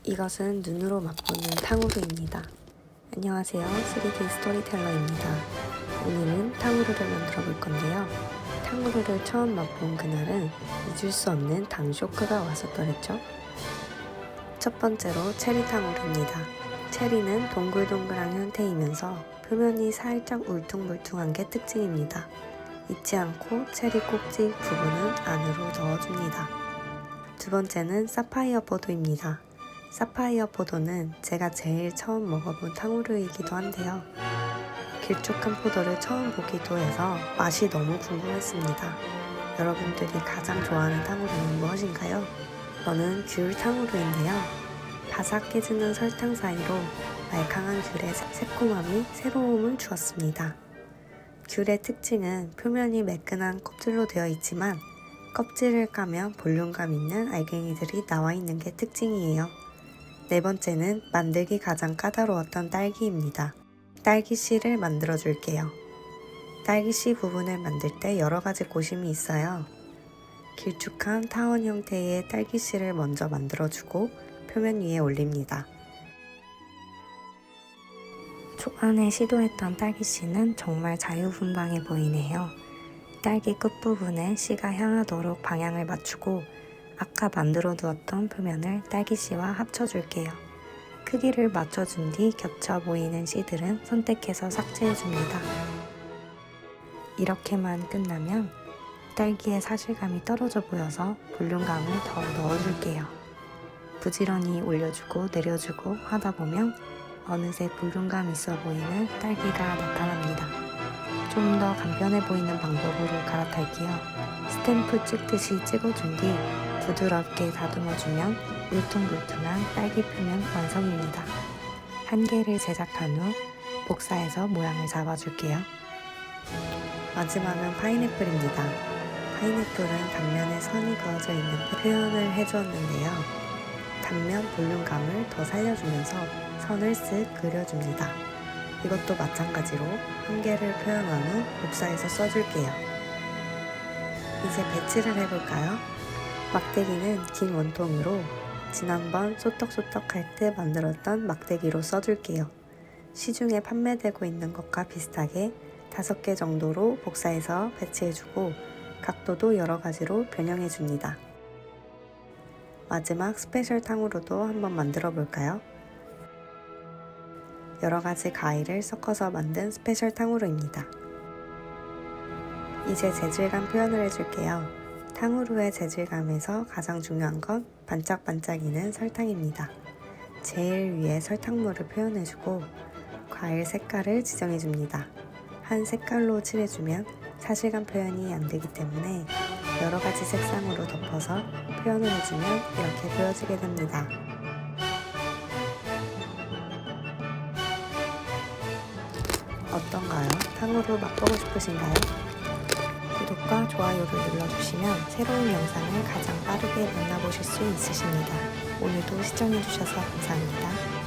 이것은 눈으로 맛보는 탕후루입니다. 안녕하세요. 3D 스토리텔러입니다. 오늘은 탕후루를 만들어 볼 건데요. 탕후루를 처음 맛본 그날은 잊을 수 없는 당 쇼크가 왔었더랬죠. 첫 번째로 체리 탕후루입니다. 체리는 동글동글한 형태이면서 표면이 살짝 울퉁불퉁한 게 특징입니다. 잊지 않고 체리 꼭지 부분은 안으로 넣어줍니다. 두 번째는 사파이어 포도입니다. 사파이어 포도는 제가 제일 처음 먹어본 탕후루이기도 한데요. 길쭉한 포도를 처음 보기도 해서 맛이 너무 궁금했습니다. 여러분들이 가장 좋아하는 탕후루는 무엇인가요? 저는 귤 탕후루인데요. 바삭 깨지는 설탕 사이로 말캉한 귤의 새콤함이 새로움을 주었습니다. 귤의 특징은 표면이 매끈한 껍질로 되어 있지만 껍질을 까면 볼륨감 있는 알갱이들이 나와 있는 게 특징이에요. 네 번째는 만들기 가장 까다로웠던 딸기입니다. 딸기씨를 만들어 줄게요. 딸기씨 부분을 만들 때 여러 가지 고심이 있어요. 길쭉한 타원 형태의 딸기씨를 먼저 만들어주고 표면 위에 올립니다. 초반에 시도했던 딸기씨는 정말 자유분방해 보이네요. 딸기 끝부분에 씨가 향하도록 방향을 맞추고 아까 만들어 두었던 표면을 딸기씨와 합쳐줄게요. 크기를 맞춰준 뒤 겹쳐 보이는 씨들은 선택해서 삭제해줍니다. 이렇게만 끝나면 딸기의 사실감이 떨어져 보여서 볼륨감을 더 넣어줄게요. 부지런히 올려주고 내려주고 하다 보면 어느새 볼륨감 있어 보이는 딸기가 나타납니다. 좀 더 간편해 보이는 방법으로 갈아탈게요. 스탬프 찍듯이 찍어준 뒤 부드럽게 다듬어주면 울퉁불퉁한 딸기 표면 완성입니다. 한 개를 제작한 후 복사해서 모양을 잡아줄게요. 마지막은 파인애플입니다. 파인애플은 단면에 선이 그어져 있는 표현을 해주었는데요. 단면 볼륨감을 더 살려주면서 선을 쓱 그려줍니다. 이것도 마찬가지로 한 개를 표현한 후 복사해서 써줄게요. 이제 배치를 해볼까요? 막대기는 긴 원통으로 지난번 소떡소떡 할 때 만들었던 막대기로 써줄게요. 시중에 판매되고 있는 것과 비슷하게 5개 정도로 복사해서 배치해주고 각도도 여러 가지로 변형해줍니다. 마지막 스페셜 탕후루도 한번 만들어 볼까요? 여러 가지 가위를 섞어서 만든 스페셜 탕후루입니다. 이제 재질감 표현을 해줄게요. 탕후루의 재질감에서 가장 중요한 건 반짝반짝이는 설탕입니다. 제일 위에 설탕물을 표현해주고 과일 색깔을 지정해줍니다. 한 색깔로 칠해주면 사실감 표현이 안 되기 때문에 여러 가지 색상으로 덮어서 표현을 해주면 이렇게 보여지게 됩니다. 어떤가요? 탕후루 맛보고 싶으신가요? 구독과 좋아요를 눌러주시면 새로운 영상을 가장 빠르게 만나보실 수 있으십니다. 오늘도 시청해주셔서 감사합니다.